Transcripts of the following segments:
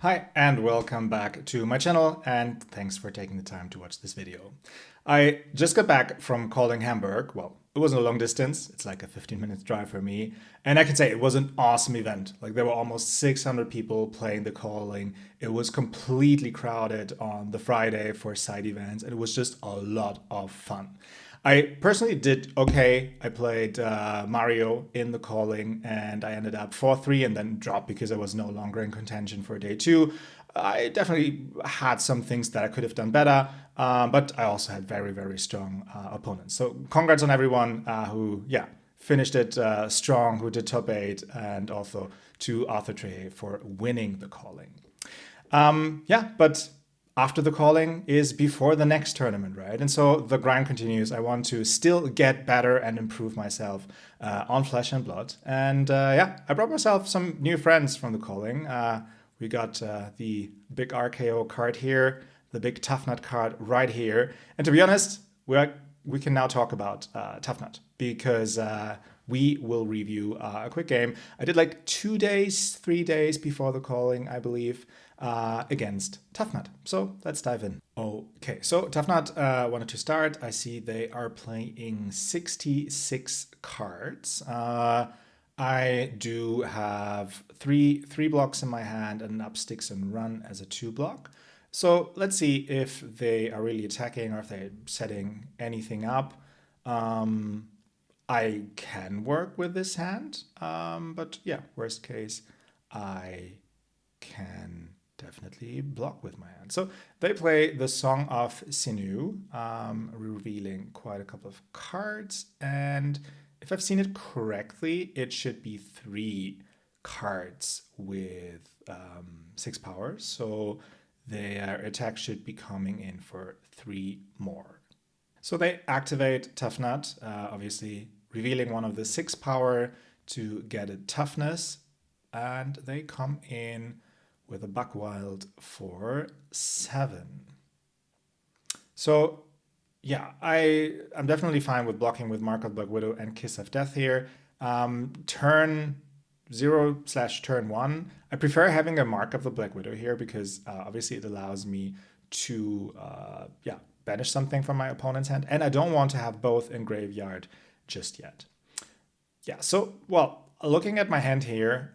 Hi and welcome back to my channel, and thanks for taking the time to watch this video. I just got back from calling Hamburg. Well, it wasn't a long distance. It's like a 15-minute drive for me. And I can say it was an awesome event. Like there were almost 600 people playing the calling. It was completely crowded on the Friday for side events, and it was just a lot of fun. I personally did okay. I played Mario in the calling and I ended up 4-3 and then dropped because I was no longer in contention for day two. I definitely had some things that I could have done better, but I also had very, very strong opponents. So congrats on everyone who, yeah, finished it strong, who did top 8, and also to Arthur Trehe for winning the calling. Yeah, but after the calling is before the next tournament, right? And so the grind continues. I want to still get better and improve myself on Flesh and Blood. And yeah, I brought myself some new friends from the calling. We got the big RKO card here, the big TUFFNUT card right here. And to be honest, we can now talk about TUFFNUT because we will review a quick game. I did like 2 days, 3 days before the calling, I believe, against TUFFNUT. So let's dive in. Okay, so TUFFNUT wanted to start. I see they are playing 66 cards. I do have three blocks in my hand and an up sticks and run as a 2 block. So let's see if they are really attacking or if they're setting anything up. I can work with this hand, but yeah, worst case, I can definitely block with my hand. So they play the Song of Sinew, revealing quite a couple of cards. And if I've seen it correctly, it should be 3 cards with 6 powers. So their attack should be coming in for 3 more. So they activate TUFFNUT, obviously revealing one of the 6 power to get a toughness. And they come in with a Buckwild for 7. So yeah, I'm definitely fine with blocking with Mark of Black Widow and Kiss of Death here. Turn 0/turn 1. I prefer having a Mark of the Black Widow here because obviously it allows me to yeah, banish something from my opponent's hand. And I don't want to have both in graveyard just yet. Yeah, so, well, looking at my hand here,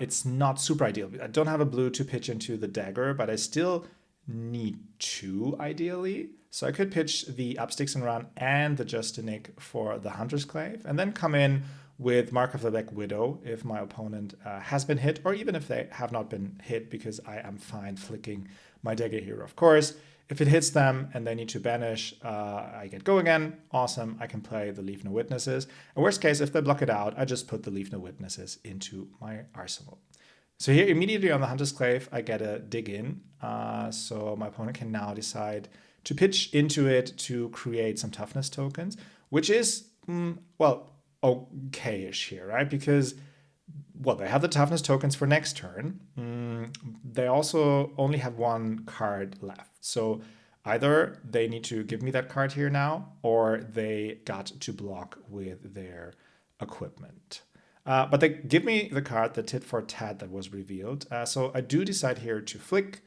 it's not super ideal. I don't have a blue to pitch into the dagger, but I still need 2 ideally. So I could pitch the Upsticks and Run and the Justinic for the Hunter's Clave, and then come in with Mark of the Black Widow if my opponent has been hit, or even if they have not been hit, because I am fine flicking my dagger here, of course. If it hits them and they need to banish, I get go again. Awesome, I can play the Leave No Witnesses. And worst case, if they block it out, I just put the Leave No Witnesses into my arsenal. So here, immediately on the Hunter's Clave, I get a dig in. So my opponent can now decide to pitch into it to create some toughness tokens, which is, well, okay-ish here, right? Because, well, they have the toughness tokens for next turn. They also only have 1 card left. So either they need to give me that card here now, or they got to block with their equipment. But they give me the card, the Tit for Tat that was revealed. So I do decide here to flick.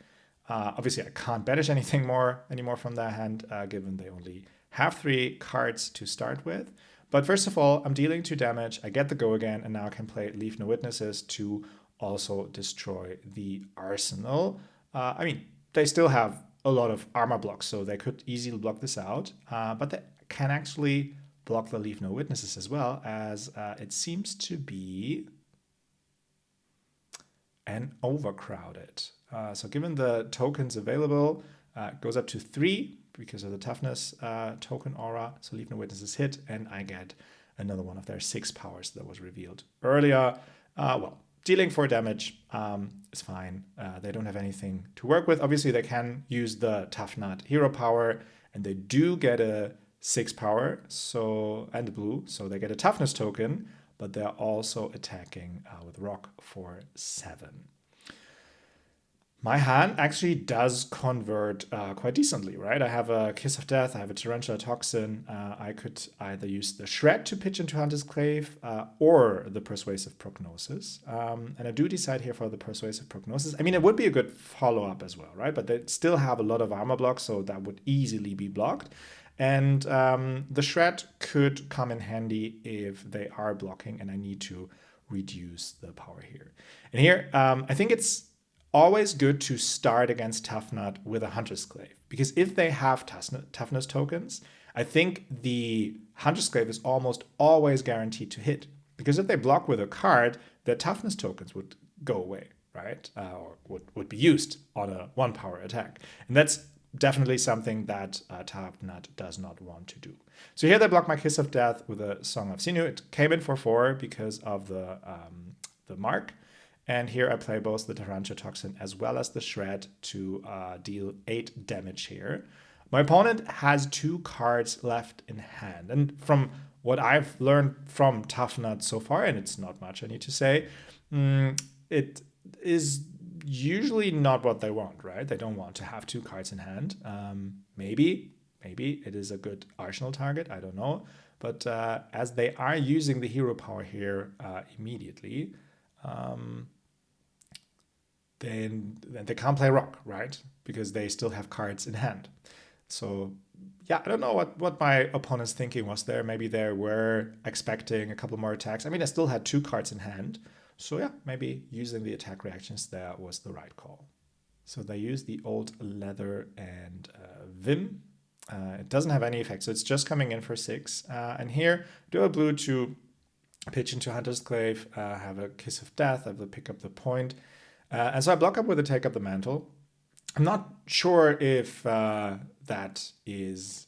Obviously, I can't banish anything anymore from their hand, given they only have 3 cards to start with. But first of all, I'm dealing 2 damage. I get the go again, and now I can play Leave No Witnesses to also destroy the arsenal. I mean, they still have a lot of armor blocks, so they could easily block this out. But they can actually block the Leave No Witnesses as well, as it seems to be an overcrowded. So given the tokens available, it goes up to 3 because of the toughness token aura. So Leave No Witnesses hit, and I get another one of their 6 powers that was revealed earlier. Well, dealing 4 damage is fine. They don't have anything to work with. Obviously, they can use the TUFFNUT hero power, and they do get a 6 power, so, and a blue, so they get a toughness token, but they're also attacking with rock for 7. My hand actually does convert quite decently, right? I have a Kiss of Death, I have a Tarantula Toxin. I could either use the Shred to pitch into Hunter's Clave or the Persuasive Prognosis. And I do decide here for the Persuasive Prognosis. I mean, it would be a good follow-up as well, right? But they still have a lot of armor blocks, so that would easily be blocked. And the Shred could come in handy if they are blocking and I need to reduce the power here. And here, I think it's always good to start against TUFFNUT with a Hunter's Clave, because if they have toughness tokens, I think the Hunter's Clave is almost always guaranteed to hit, because if they block with a card, their toughness tokens would go away, right? Or would be used on a 1-power attack. And that's definitely something that TUFFNUT does not want to do. So here they block my Kiss of Death with a Song of Sinew. It came in for 4 because of the mark. And here I play both the Tarantula Toxin as well as the Shred to deal 8 damage here. My opponent has 2 cards left in hand. And from what I've learned from TUFFNUT so far, and it's not much I need to say, it is usually not what they want, right? They don't want to have 2 cards in hand. Maybe it is a good arsenal target, I don't know. But as they are using the hero power here immediately, then they can't play rock, right? Because they still have cards in hand. So yeah, I don't know what my opponent's thinking was there. Maybe they were expecting a couple more attacks. I mean, I still had 2 cards in hand. So yeah, maybe using the attack reactions there was the right call. So they use the old leather and Vim. It doesn't have any effect, so it's just coming in for 6. And here, do a blue to pitch into Hunter's Clave, have a Kiss of Death, I will pick up the point. And so I block up with a Take Up the Mantle. I'm not sure if that is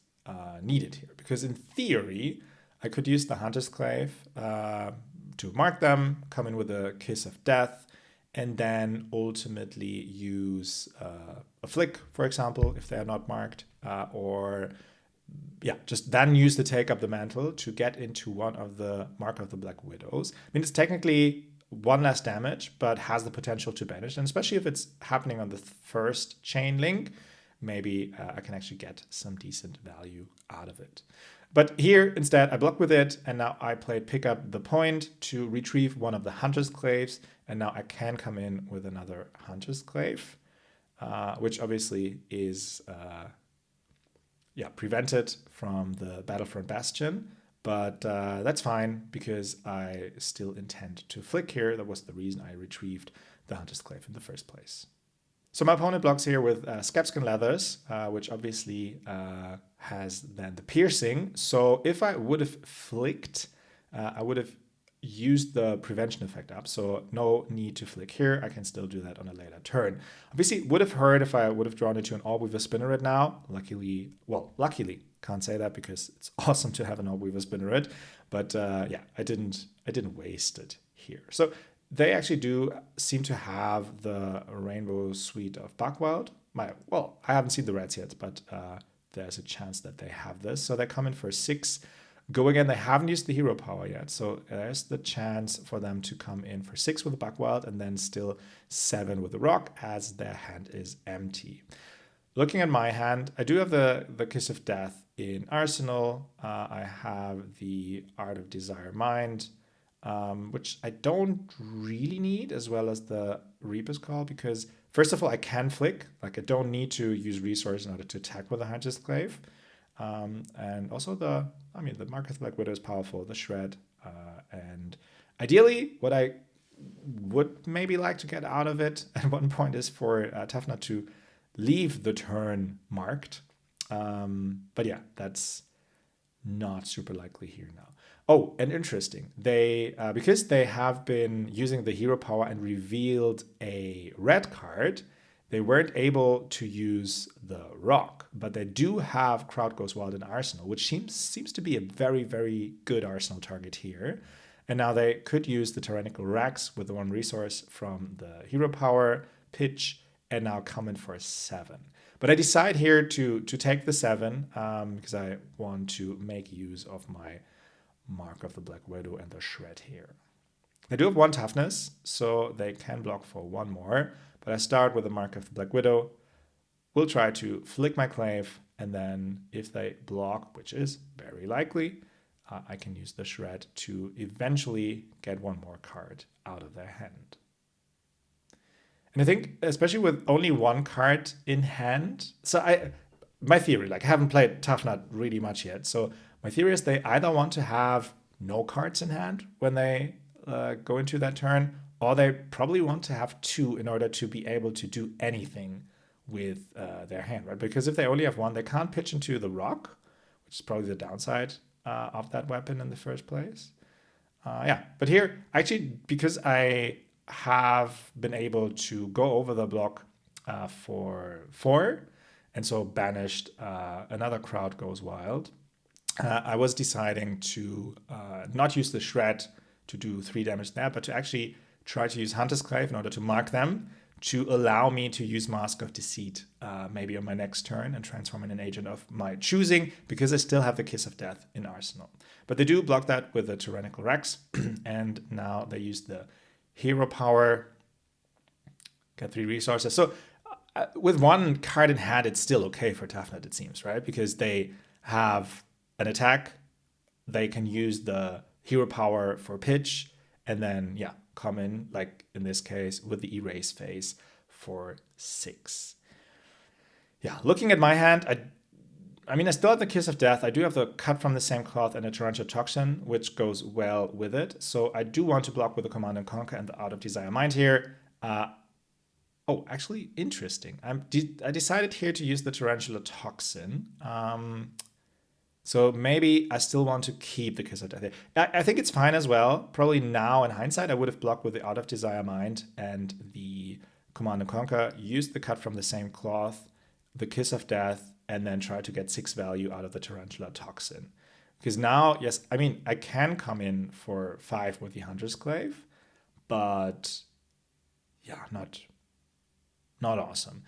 needed here, because in theory, I could use the Hunter's Clave to mark them, come in with a Kiss of Death, and then ultimately use a Flick, for example, if they are not marked, or just then use the Take Up the Mantle to get into one of the Mark of the Black Widows. I mean, it's technically 1 less damage, but has the potential to banish. And especially if it's happening on the first chain link, maybe I can actually get some decent value out of it. But here, instead, I block with it, and now I played Pick Up the Point to retrieve one of the Hunter's Claves, and now I can come in with another Hunter's Clave, which obviously is prevented from the Battlefront Bastion. But that's fine, because I still intend to flick here. That was the reason I retrieved the Hunter's Clave in the first place. So my opponent blocks here with Scabskin Leathers, which obviously has then the piercing. So if I would have flicked, I would have used the prevention effect up. So no need to flick here. I can still do that on a later turn. Obviously, it would have hurt if I would have drawn into an Orb Weaver Spinneret now. Luckily, can't say that because it's awesome to have an Orb Weaver Spinneret. But I didn't waste it here. So they actually do seem to have the Rainbow Suite of Buckwild. I haven't seen the reds yet, but there's a chance that they have this. So they come in for 6. Go again, they haven't used the hero power yet. So there's the chance for them to come in for 6 with the Buckwild and then still 7 with the Rock, as their hand is empty. Looking at my hand, I do have the Kiss of Death in Arsenal. I have the Art of Desire Mind, which I don't really need, as well as the Reaper's Call, because first of all, I can flick. Like, I don't need to use resource in order to attack with the Hunter's Clave. And also the Mark of the Black Widow is powerful, the Shred. And ideally, what I would maybe like to get out of it at one point is for TUFFNUT to leave the turn marked. But yeah, that's not super likely here now. Oh, and interesting. They because they have been using the hero power and revealed a red card, they weren't able to use the Rock, but they do have Crowd Goes Wild in Arsenal, which seems to be a very, very good Arsenal target here. And now they could use the Tyrannical Rex with the 1 resource from the hero power, pitch, and now come in for 7. But I decide here to take the 7 because I want to make use of my Mark of the Black Widow and the Shred here. They do have 1 toughness, so they can block for 1 more. But I start with the mark of the Black Widow. We'll try to flick my Clave, and then if they block, which is very likely, I can use the Shred to eventually get one more card out of their hand. And I think, especially with only one card in hand, so my theory, like I haven't played TUFFNUT really much yet, so my theory is they either want to have no cards in hand when they go into that turn, or they probably want to have two in order to be able to do anything with their hand, right? Because if they only have one, they can't pitch into the rock, which is probably the downside of that weapon in the first place. Yeah, but here, actually, because I have been able to go over the block for 4, and so banished another Crowd Goes Wild, I was deciding to not use the Shred to do 3 damage there, but to actually try to use Hunter's Clave in order to mark them, to allow me to use Mask of Deceit maybe on my next turn and transform in an agent of my choosing, because I still have the Kiss of Death in Arsenal. But they do block that with the Tyrannical Rex, and now they use the Hero Power, get 3 resources. So with one card in hand, it's still okay for TUFFNUT, it seems, right? Because they have an attack, they can use the Hero Power for pitch, and then, yeah, come in, like in this case, with the Erase phase for 6. Yeah, looking at my hand, I mean, I still have the Kiss of Death. I do have the Cut from the Same Cloth and the Tarantula Toxin, which goes well with it. So I do want to block with the Command and Conquer and the Out of Desire Mind here. Oh, actually, interesting. I decided here to use the Tarantula Toxin. So maybe I still want to keep the Kiss of Death. I think it's fine as well. Probably now in hindsight, I would have blocked with the Out of Desire Mind and the Command and Conquer, used the Cut from the Same Cloth, the Kiss of Death, and then try to get 6 value out of the Tarantula Toxin. Because now, yes, I mean, I can come in for 5 with the Hunter's Clave, but yeah, not awesome.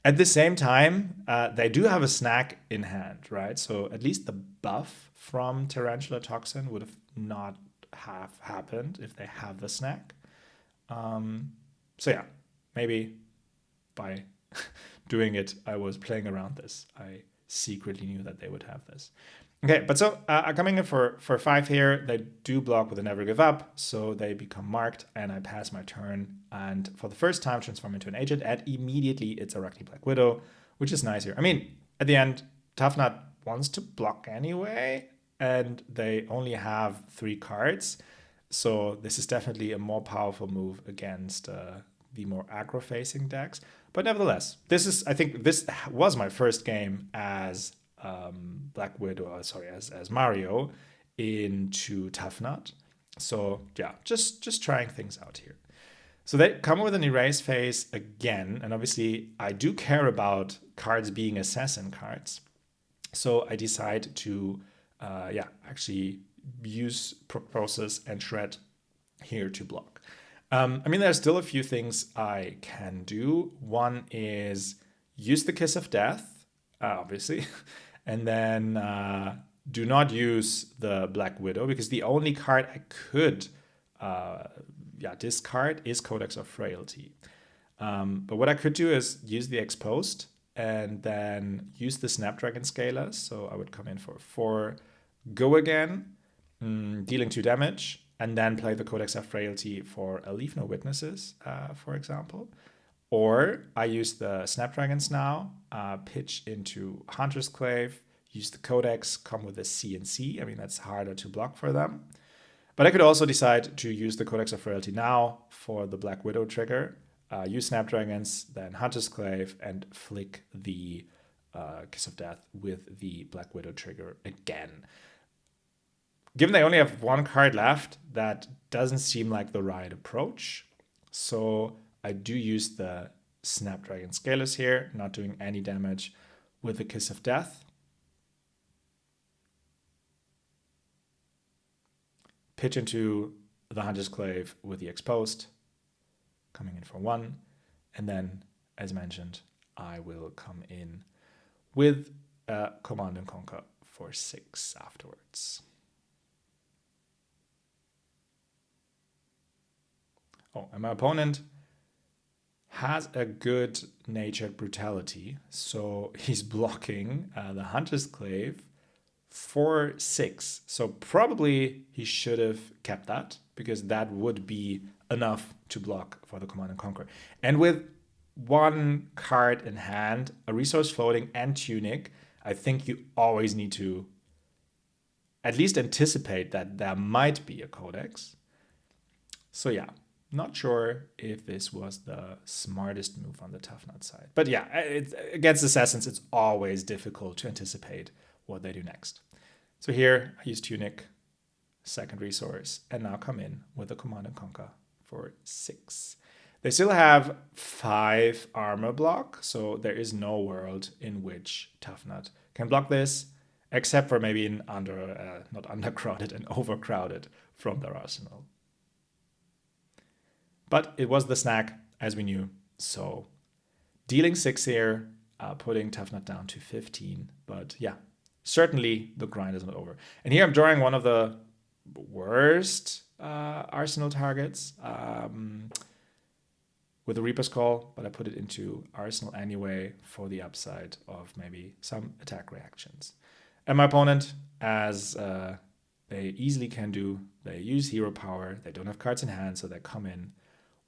At the same time, they do have a snack in hand, right? So at least the buff from Tarantula Toxin would have not have happened if they have the snack. So yeah, maybe by doing it, I was playing around this. I secretly knew that they would have this. Okay, but so coming in for 5 here, they do block with a Never Give Up, so they become marked, and I pass my turn, and for the first time transform into an agent, and immediately it's Arakni Black Widow, which is nice here. I mean, at the end, TUFFNUT wants to block anyway, and they only have 3 cards, so this is definitely a more powerful move against the more aggro-facing decks. But nevertheless, I think this was my first game as Black Widow, as Mario into TUFFNUT. So yeah, just trying things out here. So they come with an Erase phase again, and obviously I do care about cards being assassin cards. So I decide to actually use Process and Shred here to block. I mean, there's still a few things I can do. One is use the Kiss of Death, obviously, and then do not use the Black Widow, because the only card I could discard is Codex of Frailty. But what I could do is use the Exposed and then use the Snapdragon Scaler. So I would come in for 4, go again, dealing 2 damage, and then play the Codex of Frailty for a Leave No Witnesses, for example. Or I use the Snapdragons now, pitch into Hunter's Clave, use the Codex, come with a CNC. I mean, that's harder to block for them. But I could also decide to use the Codex of Frailty now for the Black Widow trigger, use Snapdragons, then Hunter's Clave, and flick the Kiss of Death with the Black Widow trigger again. Given they only have 1 card left, that doesn't seem like the right approach. So I do use the Snapdragon Scalers here, not doing any damage with the Kiss of Death. Pitch into the Hunter's Clave with the Exposed, coming in for 1. And then, as mentioned, I will come in with Command and Conquer for 6 afterwards. Oh, and my opponent has a good natured brutality. So he's blocking the Hunter's Clave for 6. So probably he should have kept that because that would be enough to block for the Command and Conquer. And with one card in hand, a resource floating, and Tunic, I think you always need to at least anticipate that there might be a Codex. So yeah, not sure if this was the smartest move on the TUFFNUT side. But yeah, against Assassins, it's always difficult to anticipate what they do next. So here I use Tunic, second resource, and now come in with a Command and Conquer for 6. They still have 5 armor block, so there is no world in which TUFFNUT can block this, except for maybe an not undercrowded and overcrowded from their arsenal. But it was the snack, as we knew, so dealing 6 here, putting TUFFNUT down to 15, but yeah, certainly the grind is not over. And here I'm drawing one of the worst arsenal targets with the Reaper's Call, but I put it into arsenal anyway for the upside of maybe some attack reactions. And my opponent, as they easily can do, they use hero power, they don't have cards in hand, so they come in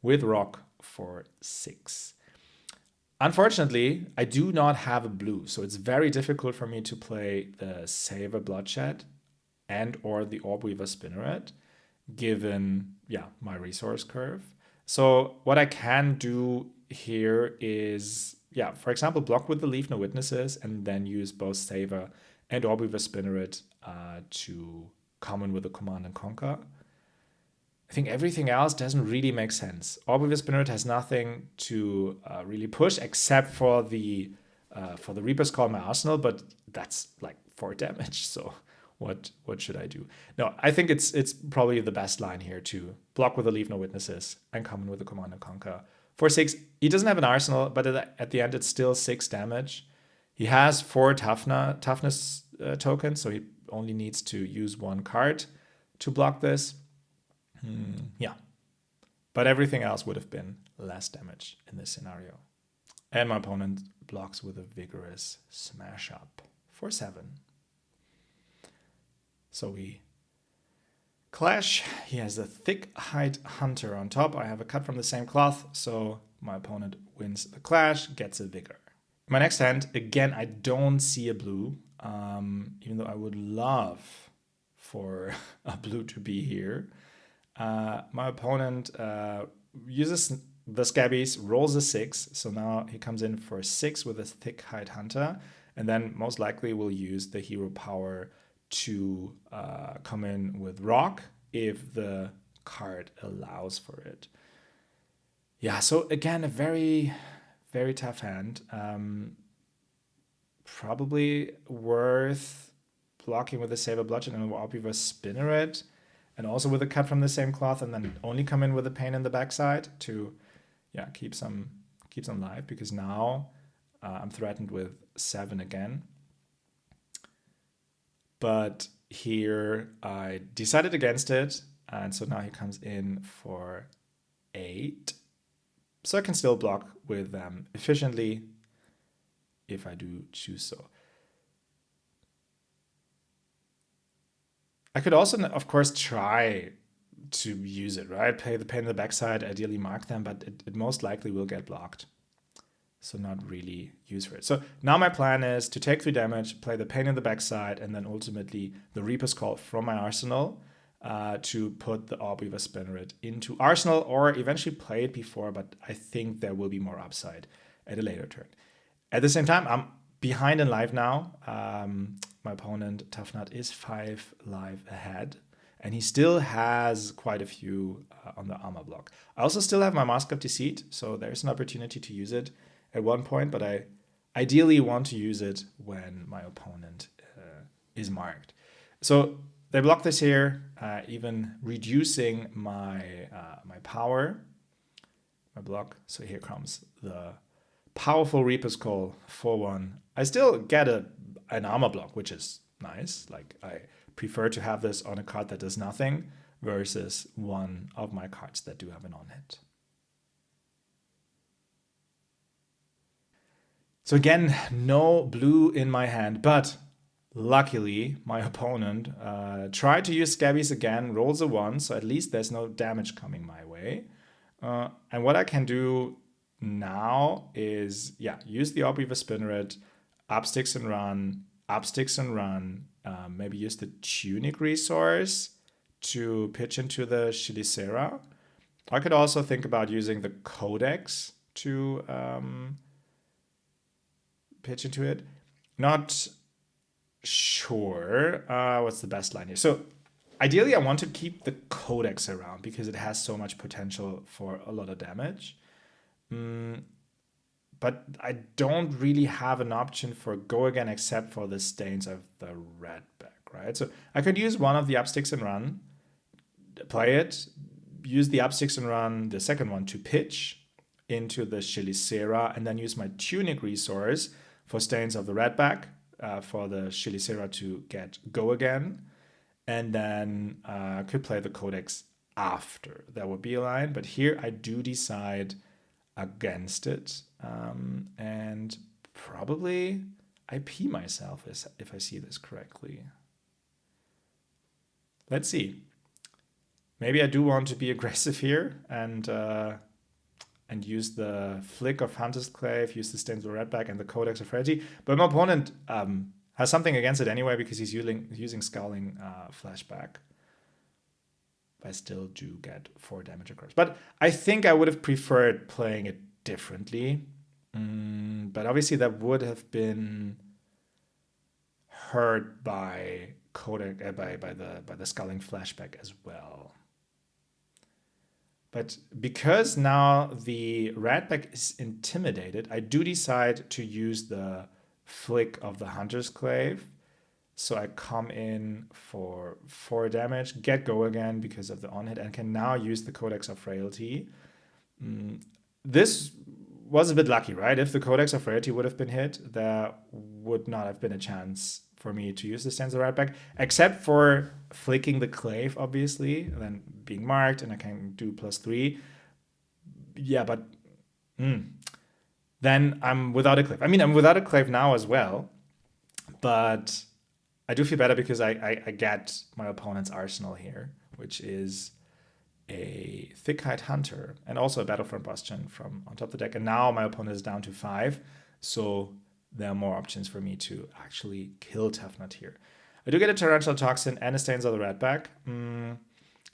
with Rock for 6. Unfortunately, I do not have a blue, so it's very difficult for me to play the Savor Bloodshed and or the Orbweaver Spinneret, given my resource curve. So what I can do here is, for example, block with the Leave No Witnesses and then use both Savor and Orbweaver Spinneret to come in with a Command and Conquer. I think everything else doesn't really make sense. Orbweaver Spinneret has nothing to really push except for the Reaper's Call in my arsenal, but that's like 4 damage. So what should I do? No, I think it's probably the best line here to block with the Leave No Witnesses and come in with a Command and Conquer for 6. He doesn't have an arsenal, but at the end it's still 6 damage. He has 4 toughness tokens, so he only needs to use 1 card to block this. But everything else would have been less damage in this scenario. And my opponent blocks with a vigorous Smash Up for 7. So we clash. He has a Thick Hide Hunter on top. I have a cut from the same cloth, so my opponent wins the clash, gets a vigor. My next hand, again, I don't see a blue, even though I would love for a blue to be here. My opponent uses the Scabbies, rolls a 6, so now he comes in for 6 with a Thick Hide Hunter, and then most likely will use the hero power to come in with Rock if the card allows for it. Yeah, so again, a very, very tough hand. Probably worth blocking with the Savor Bludgeon and Orbweaver Spinneret, and also with a cut from the same cloth, and then only come in with a pain in the backside to keep some life, because now I'm threatened with 7 again. But here I decided against it, and so now he comes in for 8. So I can still block with them efficiently if I do choose so. I could also, of course, try to use it, right? Pay the pain in the backside, ideally mark them, but it most likely will get blocked. So not really use for it. So now my plan is to take 3 damage, play the pain in the backside, and then ultimately the Reaper's Call from my arsenal to put the Orbweaver Spinneret into arsenal, or eventually play it before, but I think there will be more upside at a later turn. At the same time, I'm behind in life now. My opponent, TUFFNUT, is 5 life ahead, and he still has quite a few on the armor block. I also still have my Mask of Deceit, so there's an opportunity to use it at one point, but I ideally want to use it when my opponent is marked. So they block this here, even reducing my my power, my block. So here comes the powerful Reaper's Call for 1. I still get an armor block, which is nice. Like, I prefer to have this on a card that does nothing versus one of my cards that do have an on-hit. So again, no blue in my hand, but luckily my opponent tried to use Scabbies again, rolls a 1, so at least there's no damage coming my way. And what I can do now is, use the Orb-Weaver Spinneret, up sticks and run, maybe use the Tunic resource to pitch into the Chelicera. I could also think about using the Codex to pitch into it. Not sure what's the best line here. So ideally, I want to keep the Codex around because it has so much potential for a lot of damage. But I don't really have an option for go again except for the Stains of the Redback, right? So I could use one of the upsticks and run, play it, use the upsticks and run, the second one, to pitch into the Chelicera, and then use my Tunic resource for Stains of the Redback for the Chelicera to get go again. And then I could play the Codex after. That would be a line, but here I do decide against it, and probably I pee myself if I see this correctly. Let's see. Maybe I do want to be aggressive here and use the Flick of Hunter's Clave, use the Stains of Redback and the Codex of Frailty. But my opponent has something against it anyway because he's using Scowling Flashback. I still do get 4 damage across. But I think I would have preferred playing it differently. But obviously that would have been hurt by Codex by the Scowling Flashback as well. But because now the Redback is intimidated, I do decide to use the Flick of the Hunter's Clave. So I come in for 4 damage, get go again because of the on-hit, and can now use the Codex of Frailty. This was a bit lucky, right? If the Codex of Frailty would have been hit, there would not have been a chance for me to use the Stains of Redback, except for flicking the Clave, obviously, and then being marked, and I can do +3. Yeah, but then I'm without a Clave. I mean, I'm without a Clave now as well, but I do feel better because I get my opponent's arsenal here, which is a Thickhide Hunter and also a Battlefront Bastion from on top of the deck. And now my opponent is down to 5, so there are more options for me to actually kill TUFFNUT here. I do get a Torrential Toxin and a Stains of the Redback,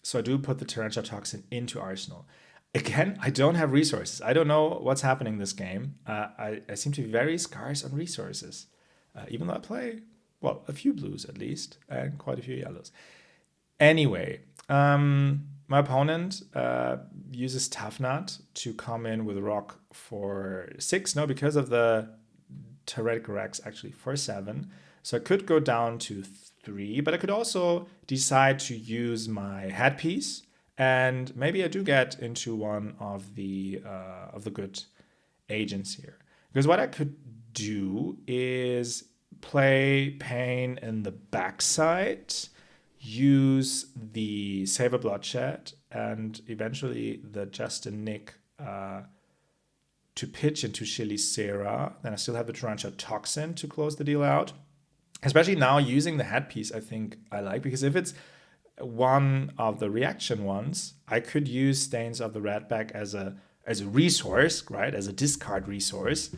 so I do put the Torrential Toxin into arsenal. Again, I don't have resources. I don't know what's happening this game. I seem to be very scarce on resources, even though I play, well, a few blues at least, and quite a few yellows. Anyway, my opponent uses TUFFNUT to come in with Rock for 6. No, because of the Tyrannical Rex, actually for 7. So I could go down to 3, but I could also decide to use my headpiece, and maybe I do get into one of the good agents here. Because what I could do is play Pain in the backside, use the Save a Bloodshed, and eventually the Justin Nick to pitch into Chelicera. Then I still have the Torrential Toxin to close the deal out. Especially now using the headpiece, I think I like, because if it's one of the reaction ones, I could use Stains of the Redback as a resource, right? As a discard resource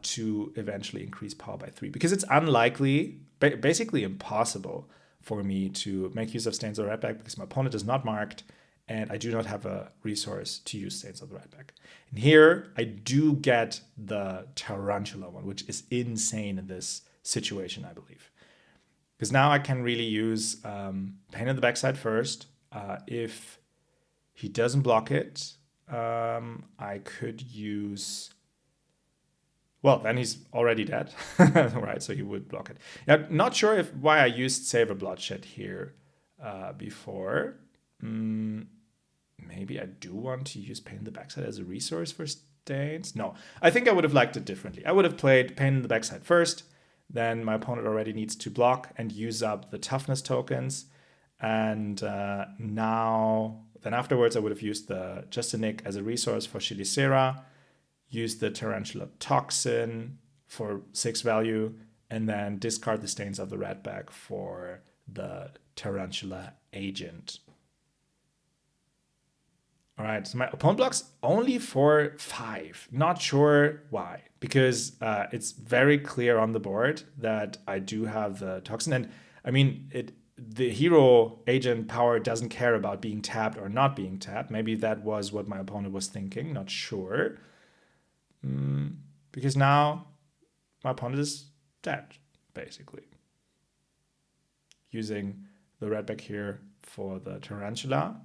to eventually increase power by 3. Because it's unlikely, basically impossible for me to make use of Stains of the Redback because my opponent is not marked and I do not have a resource to use Stains of the Redback. And here I do get the Tarantula one, which is insane in this situation, I believe. Because now I can really use Pain in the backside first. If he doesn't block it, I could use... Well, then he's already dead, right? So he would block it. Yeah, not sure why I used Save a Bloodshed here before. Maybe I do want to use Pain in the backside as a resource for Stains. No, I think I would have liked it differently. I would have played Pain in the backside first. Then my opponent already needs to block and use up the toughness tokens. And then afterwards, I would have used the Justin Nick as a resource for Chelicera, use the Tarantula Toxin for 6 value, and then discard the Stains of the Red back for the Tarantula Agent. All right, so my opponent blocks only for 5. Not sure why, because it's very clear on the board that I do have the Toxin. And I mean, the hero agent power doesn't care about being tapped or not being tapped. Maybe that was what my opponent was thinking, not sure. Because now my opponent is dead, basically. Using the red back here for the Tarantula.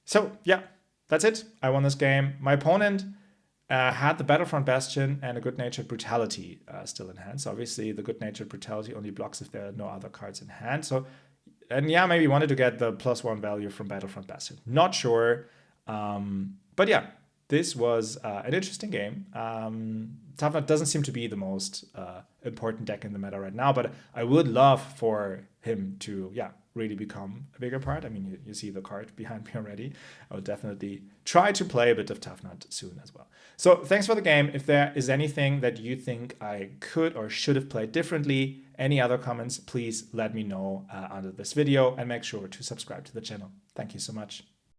So, yeah, that's it. I won this game. My opponent had the Battlefront Bastion and a Good-Natured Brutality still in hand. So obviously the Good-Natured Brutality only blocks if there are no other cards in hand. So, and yeah, maybe wanted to get the +1 value from Battlefront Bastion. Not sure. But yeah, this was an interesting game. TUFFNUT doesn't seem to be the most important deck in the meta right now, but I would love for him to, yeah, really become a bigger part. I mean, you see the card behind me already. I would definitely try to play a bit of TUFFNUT soon as well. So thanks for the game. If there is anything that you think I could or should have played differently, any other comments, please let me know under this video, and make sure to subscribe to the channel. Thank you so much.